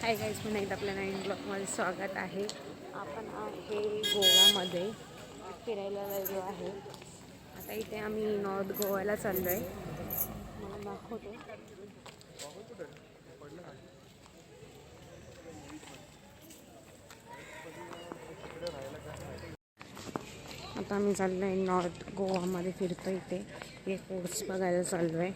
Hi guys, पुन्हा एकदा आपल्या नवीन ब्लॉगमध्ये स्वागत आहे. आपण आहे गोव्यामध्ये फिरायला आलेलो आहे. आता इथे आम्ही नॉर्थ गोव्याला चाललो आहे. मला दाखवतो. आता आम्ही चाललो आहे नॉर्थ गोवामध्ये फिरतो. इथे हे फोर्ट्स बघायला चाललो आहे.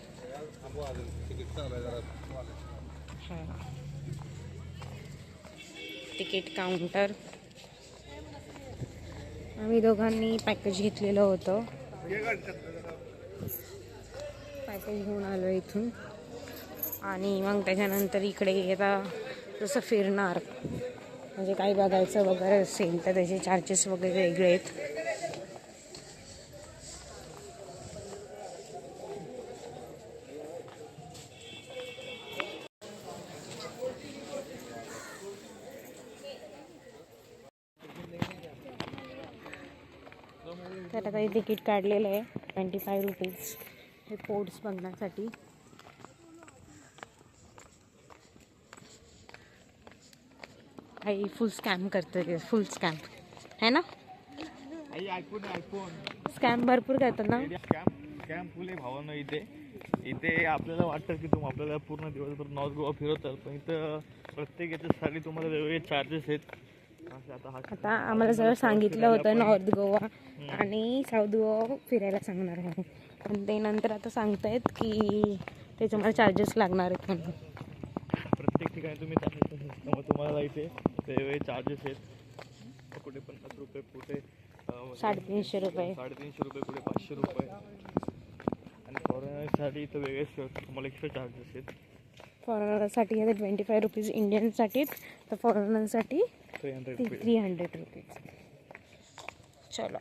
Ticket counter. आम्ही दोघांनी पॅकेज घेतलेलं होतं. पॅकेज घेऊन आलो इथून आणि मग त्याच्यानंतर इकडे आता जसं फिरणार म्हणजे काही बघायचं वगैरे असेल तर त्याचे चार्जेस वगैरे वेगळे आहेत. तर आता हे तिकीट काढलेलं आहे 25 रुपीज हे फोर्ट्स बघण्यासाठी. काही फुल स्कॅम करतं, फुल स्कॅम है ना. स्कॅम भरपूर करतात ना. स्कॅम फुल आहे भावानं. इथे आपल्याला वाटतं की आपल्याला पूर्ण दिवसभर नॉर्थ गोवा फिरवतात, पण इथं प्रत्येक याच्यासाठी तुम्हाला वेगवेगळे चार्जेस आहेत. आता आम्हाला जर सांगितलं होतं नॉर्थ गोवा आणि साऊथ गोवा फिरायला सांगणार आहे, पण ते नंतर आता सांगतायत की त्याच्यामध्ये चार्जेस लागणार आहेत म्हणून. प्रत्येक ठिकाणी तुम्ही जाण्याचं मग तुम्हाला इथे वेगवेगळे चार्जेस आहेत. कुठे 50 रुपये, कुठे 350 रुपये, 350 रुपये, कुठे 500 रुपये. आणि फॉरेनरसाठी इथं वेगळेच तुम्हाला एक्स्ट्रा चार्जेस आहेत. फॉरेनरसाठी आहे 25 रुपीज इंडियनसाठी, तर फॉरेनरसाठी 300 रुपीज. चलो.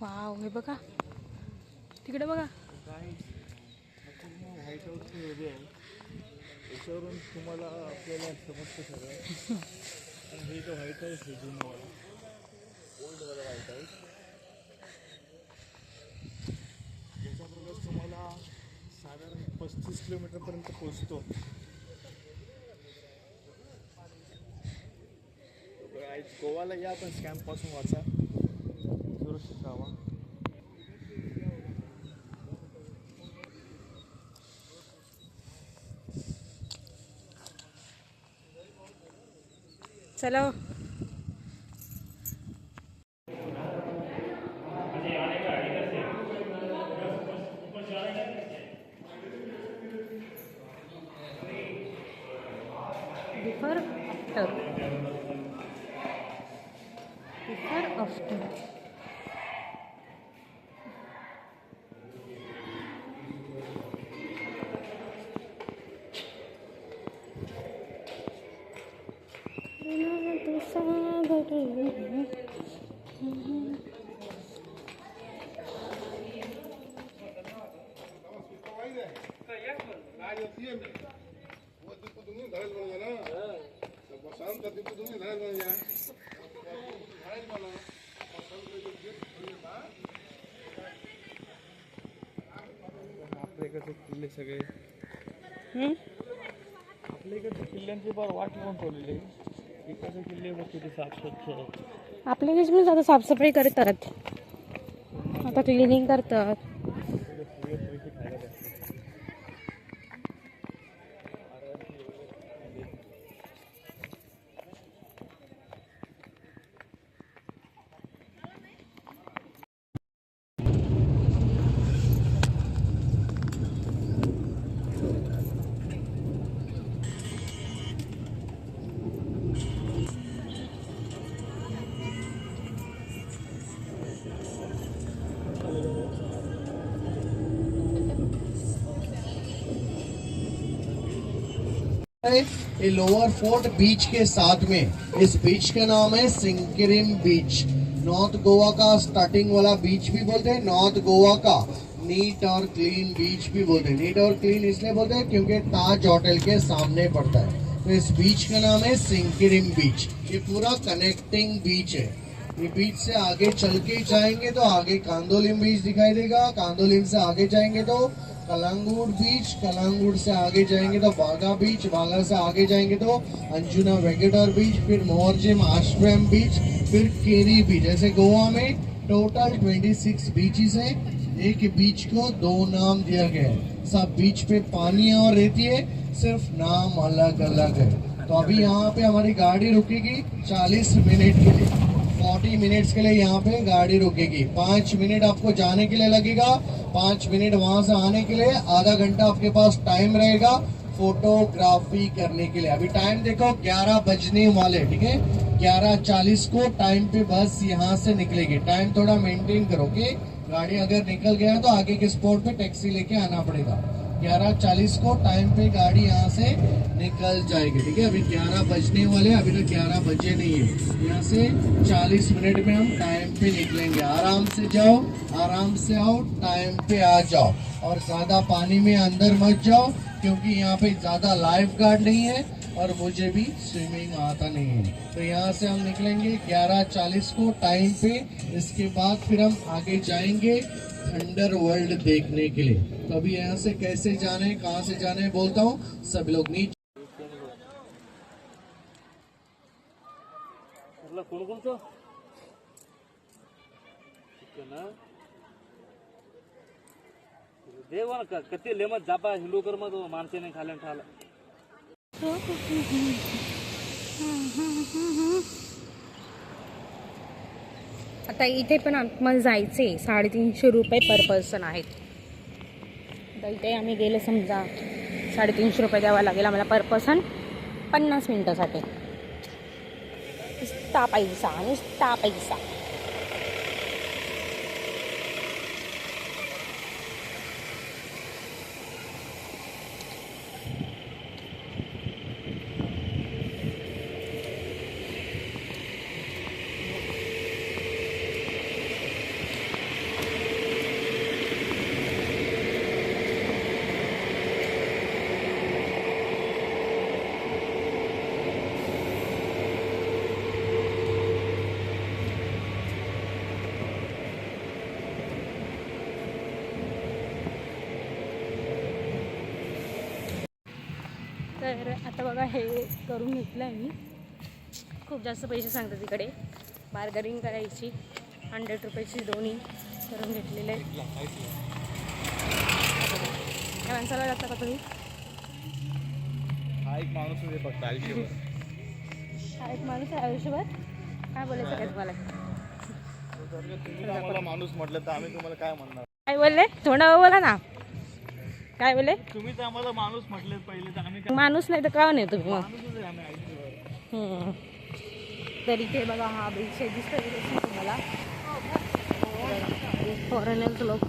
वाव, हे बघा तिकडे बघा. व्हाईट हाऊस याच्यावरून तुम्हाला आपल्याला समजतं सगळं. आणि हे इथं व्हाईट हाऊस आहे, जुनवाला ओल्डवाला व्हाईट हाऊस. याचा प्रवास तुम्हाला साधारण 35 किलोमीटरपर्यंत पोचतो. गोवाला या, पण स्कॅमपासून वाचा, सुरक्षित राहा. चलो. Before after. आपल्या इकडचे किल्ले सगळे आपल्या इकडच्या किल्ल्यांची फार वाट लावून ठेवलेली. इकडचे किल्ले बघ किती साफ स्वच्छ आहेत. आपल्या देशामध्ये आता साफसफाई करतात, आता क्लिनिंग करतात. ये लोअर फोर्ट बीच के साथ में। इस बीच का नाम है सिंकिरिम बीच। नॉर्थ गोवा का स्टार्टिंग वाला बीच भी बोलते हैं, नॉर्थ गोवा का नीट और क्लीन बीच भी बोलते हैं। नीट और क्लीन इसलिए बोलते हैं क्योंकि ताज होटल के सामने पड़ता है। तो इस बीच का नाम है सिंकिरिम बीच। ये पूरा कनेक्टिंग बीच है। ये बीच से आगे चल के जाएंगे तो आगे कांदोलिम बीच दिखाई देगा, कांदोलिम से आगे जाएंगे तो कलांगुट बीच, कलांगुट से आगे जाएंगे तो बागा बीच, बागा से आगे जाएंगे तो अंजुना वेगेटर बीच, फिर मोहरजिम आश्रम बीच, फिर केरी बीच। ऐसे गोवा में टोटल 26 बीचेस है। एक बीच को 2 नाम दिया गया है। सब बीच पे पानी और रहती है, सिर्फ नाम अलग अलग है। तो अभी यहाँ पे हमारी गाड़ी रुकेगी 40 मिनट के लिए, 40 मिनट्स के लिए यहाँ पे गाड़ी रुकेगी। 5 मिनट आपको जाने के लिए लगेगा, 5 मिनट वहां से आने के लिए, आधा घंटा आपके पास टाइम रहेगा फोटोग्राफी करने के लिए। अभी टाइम देखो 11 बजने वाले, ठीक है। 11:40 को टाइम पे बस यहाँ से निकलेगी। टाइम थोड़ा मेंटेन करोगे, गाड़ी अगर निकल गया तो आगे के स्पॉट पे टैक्सी लेके आना पड़ेगा। 11:40 को टाइम पे गाड़ी यहाँ से निकल जाएगी, ठीक है। अभी 11 बजने वाले, अभी तक 11 बजे नहीं है। यहाँ से 40 मिनट में हम टाइम पे निकलेंगे। आराम से जाओ, आराम से आओ, टाइम पे आ जाओ। और ज्यादा पानी में अंदर मत जाओ क्योंकि यहाँ पे ज्यादा लाइफ गार्ड नहीं है और मुझे भी स्विमिंग आता नहीं है। तो यहाँ से हम निकलेंगे 11:40 को टाइम पे। इसके बाद फिर हम आगे जाएंगे थंडर वर्ल्ड देखने के लिए। तो अभी यहाँ से कैसे जाना है, कहाँ से जाना है बोलता हूँ। सब लोग नीचे देवा कती लेमत जापा हिंदू कर्म तो माणसे नाही खाल्या ठाला। आता इथे पण आम्हाला जायचे 350 रुपये पर पर्सन आहेत। तर इथे आम्ही गेले समजा 350 रुपये द्यावा लागेल आम्हाला पर पर्सन 50 मिनिटासाठी। नुसता पैसा, नुसता पैसा। तर आता बघा हे करून घेतलं आहे मी। खूप जास्त पैसे सांगतात तिकडे, बार्गेनिंग करायची। 100 रुपयाची दोन्ही करून घेतलेले आहेत। या माणसाला लागता का तुम्ही? हा एक माणूस आहे फक्त आयुष्यभर। हा एक माणूस आहे आयुष्यभर? काय बोलायचं काय तुम्हाला? तुम्ही आम्हाला माणूस म्हटलं तर आम्ही तुम्हाला काय म्हणणार? काय बोलले? थोडं बोला ना, काय बोले? तुम्ही तर आम्हाला माणूस म्हटले पहिले तर आम्ही काय माणूस नाही तर का नाही तुम्ही मग? माणूसच आहे आम्ही आयुष्यभर। तर इथे बघा हा बीच आहे, दिसतोय तुम्हाला फॉरेनर्स लोक।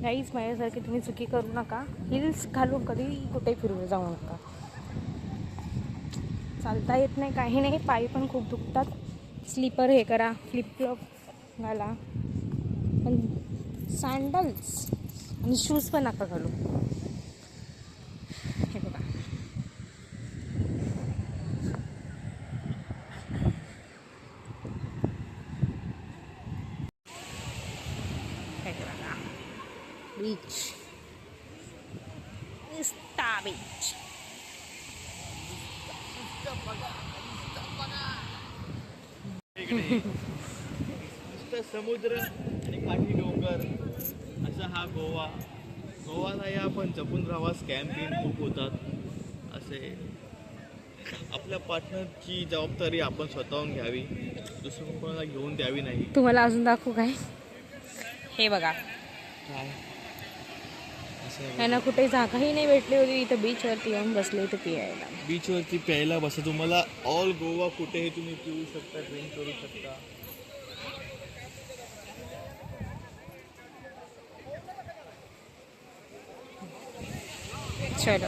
गाईज माझ्यासारखी तुम्ही चुकी करू नका, हिल्स घालून कधी कुठे फिरू जाऊ नका। चालता येत नाही, काही नाही, पाय पण खूप दुखतात। स्लीपर हे करा, फ्लिपफ्लॉप घाला, पण सँडल्स आणि शूज पण नका घालू। हे बघा बीच, इस्ता बीच। नुसतं समुद्र आणि काठी डोंगर असा हा गोवा। गोवाला या आपण जपून राहावा, स्कॅम बिन खूप होतात। असे आपल्या पार्टनरची जबाबदारी आपण स्वतःहून घ्यावी, दुसऱ्या कोणाला घेऊन द्यावी नाही। तुम्हाला अजून दाखवू काय? हे बघा, त्यांना कुठे जागाही नाही भेटली होती, इथं बीचवरती येऊन बसले इथं पियायला। बीचवरती प्यायला बसा, तुम्हाला ऑल गोवा कुठेही तुम्ही पिऊ शकता, ड्रिंक करू शकता। चलो.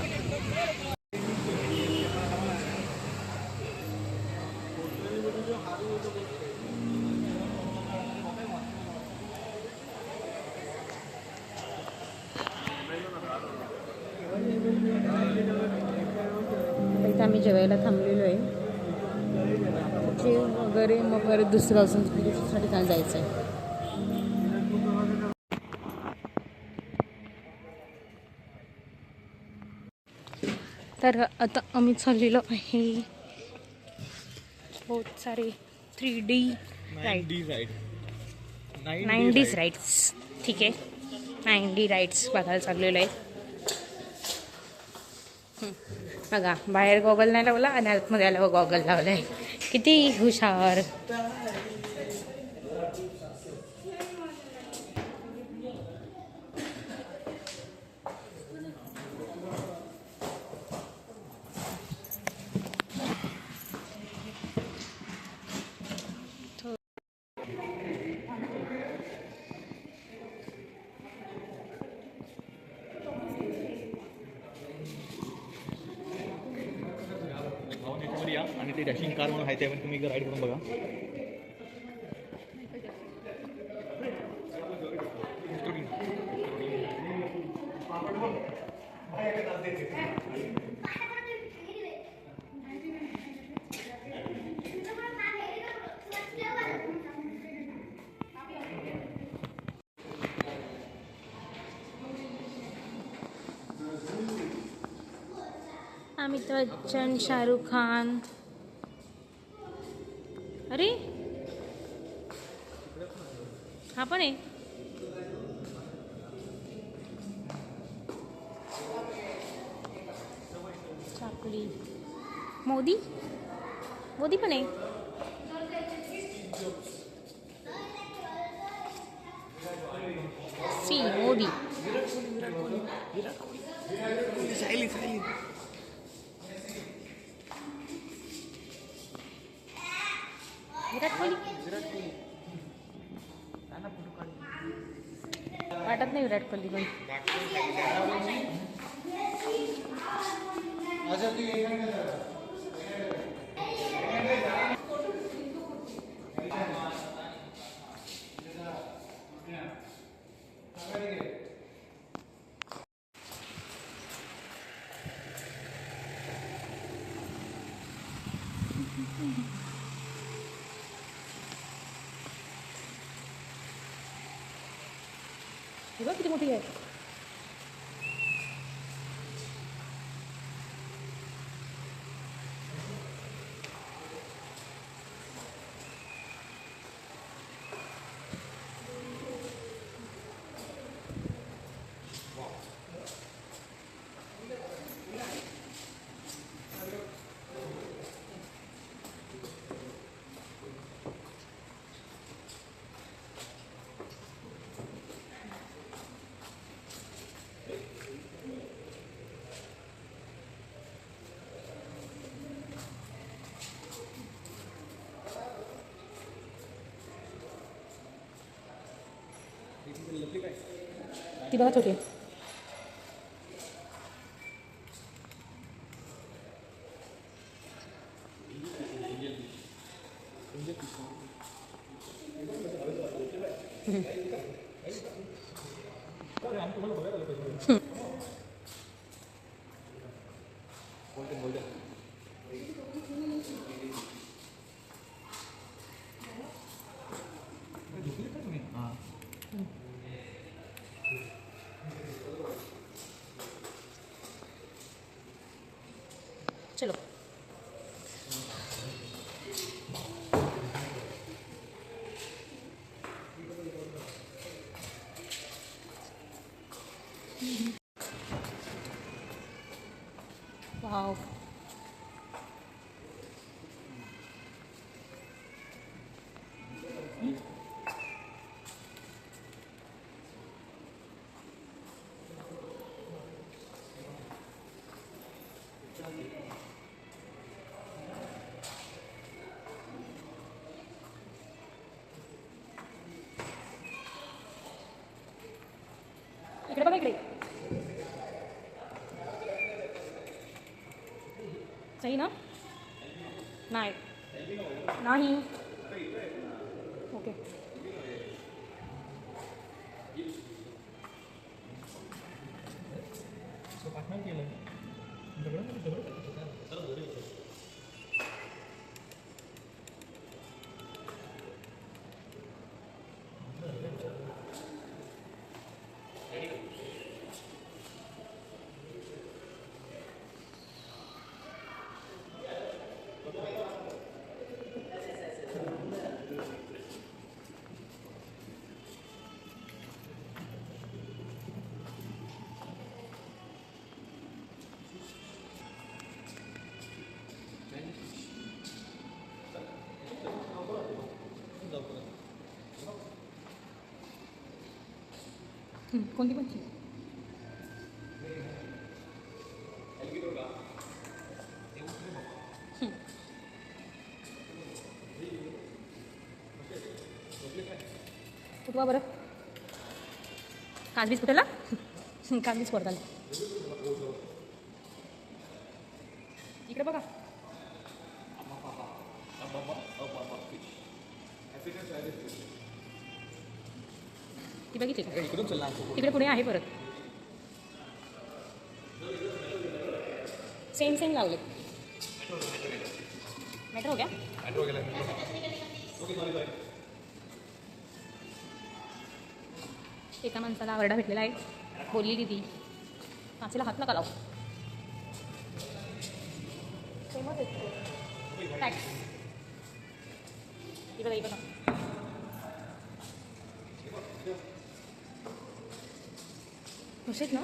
आता इथे आम्ही जेवायला थांबलेलो आहे. जेवण वगैरे मग परत दुसऱ्या ठिकाणी जायचं आहे. तर आता आम्ही चाललेलो आहे बहुत सारे 3D राईड, 90s राईड्स. ठीक आहे, 90 राईड्स बघायला चाललेलो आहे. बघा, बाहेर गॉगल नाही लावला आणि आतमध्ये आल्यावर गॉगल लावला आहे. किती हुशार. आणि ते डॅशिंग कार म्हणून आहे त्यामध्ये तुम्ही राईड करून बघा. अमिताभ बच्चन, शाहरुख खान. अरे हा पण आहे. चाकली. मोदी मोदी पण आहे. सी मोदी. विराट कोहली वाटत नाही. विराट कोहली पण हे बघ किती मोठी आहे. ती बघा छोटी. चलो. वाव. इकडे बघा इकडे. सही ना? नाही नाही ओके. कोणती कोणती? कुठवा बरं काजबीज कुठेला काजबीज पडताल इकडे बघा. ती बघितली का? तिकडे पुढे आहे परत सेम सेम लावले. मेट्रो हो गया. एका माणसाला आरडा भेटलेला आहे. बोललेली ती काचेला हात नका लावू. फेमस आहे टॅक्स. ही बघा ही बघा. कसेच ना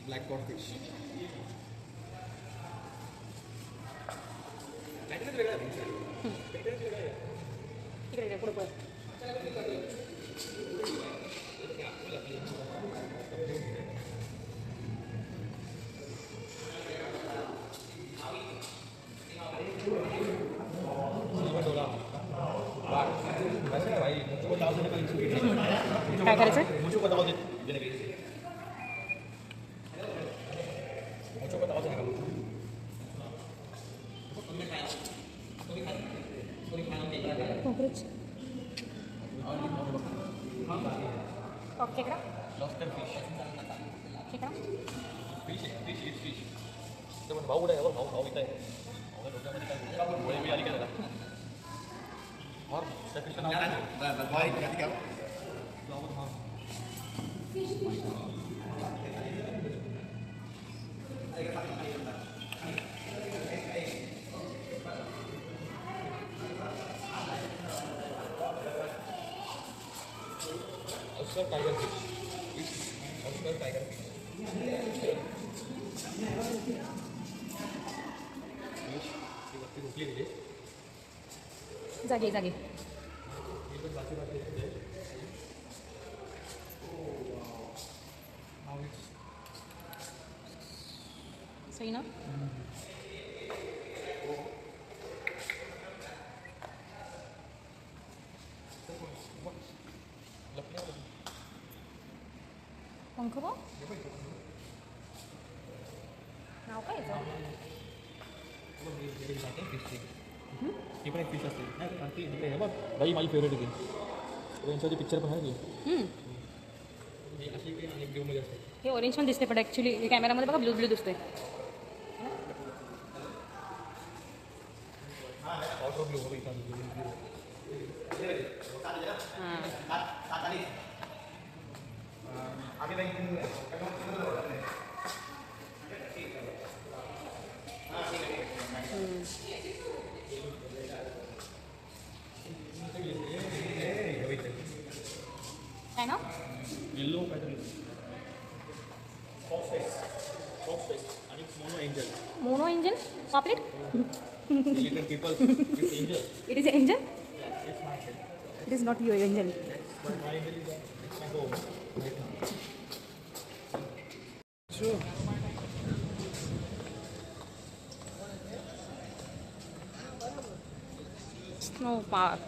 ब्लॅक कॉड फिश. तिकडे पुढे पुढे. काय करायचं? कॉकरोच खेकडा खेकडा भाऊ कुठे आहे? भाऊ इथं आहे. डोक्यामध्ये काय आली काय झाला? टायगर फिश टायगर फिश जागे जागे. सही ना? पंख बघ. नाव काय याचं? ती पण एक फिश असते. ती बघ बाई माझी फेवरेट होती. यांच्यावरती पिक्चर पण आहे की अशी काही अनेक देवमध्ये असते. हे ऑरेंज पण दिसते पण ॲक्च्युली कॅमेरामध्ये बघा ब्लू ब्लू दिसते. ऑटो ब्लू हो इथं. आहे ना? येल्लो काहीतरी फॉक्स आणि mono angel. Mono angel paplet. Little people with angel. It is an angel? It's my angel. It is not your angel. But my angel is it's my home. Sure. Snow park.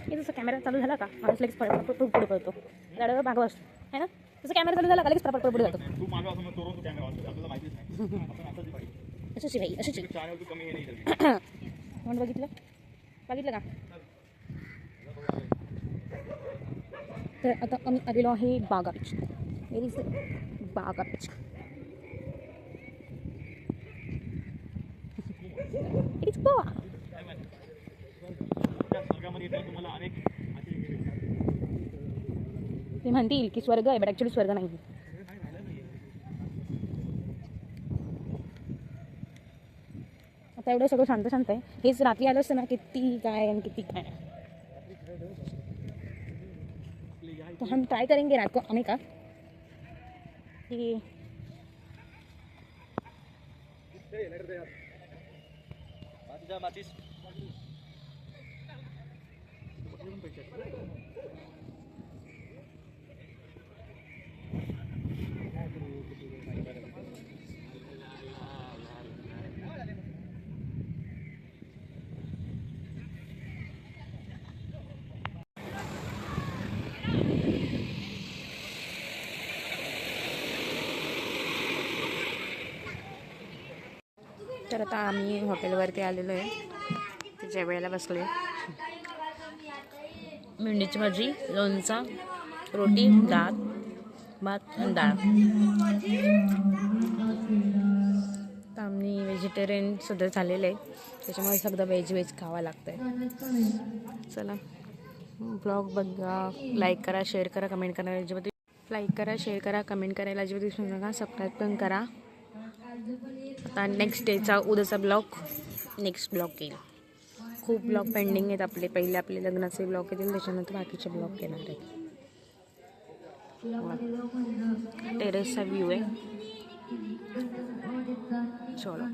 हे जसं camera चालू झाला का माणूस लगेच पुढे पळतो गाड्यावर भागव असतो है ना तसं कॅमेरा चालू झाला का लगेच पुढे जातो. तू मागं असं मग तोरण तू कॅमेरा वाचतो आपल्याला माहितीच नाही आपण असंच पाहिजे अशीच भाई अशीच चॅनल तू कमी हे नाही करते. म्हणून बघितलं का तर आता आम्ही आलेलो आहे बागा बीच. वेर इज बागा बीच. It is Goa. त्या स्वर्गामध्ये येताना तुम्हाला अनेक असे ते म्हणतील की स्वर्ग आहे बट ॲक्च्युली स्वर्ग नाही. आता एवढं सगळं शांत शांत आहे. हेच रात्री आलं असतं ना किती काय आणि किती काय. तो हम ट्राय करेंगे रात को आने का कि मातीस तर आता आम्ही हॉटेलवरती आलेलो आहे. जेवायला बसले. भेंडीची भाजी, लोणचा, रोटी, डाळ, भात आणि डाळ. तर आम्ही व्हेजिटेरियन सुद्धा झालेलं आहे त्याच्यामुळे सगळं व्हेज खावं लागतं आहे. चला ब्लॉग बघा. लाईक करा, शेअर करा, कमेंट करा. अजिबात लाईक करा, शेअर करा, कमेंट करायला अजिबात विसरू नका. सबस्क्राईब पण करा. आता नेक्स्ट डेचा उद्याचा ब्लॉग नेक्स्ट ब्लॉग येईल. खूप ब्लॉग पेंडिंग आहेत आपले. पहिले आपले लग्नाचे ब्लॉग येतील त्याच्यानंतर बाकीचे ब्लॉग येणार आहेत. टेरेसचा व्ह्यू आहे. चलो.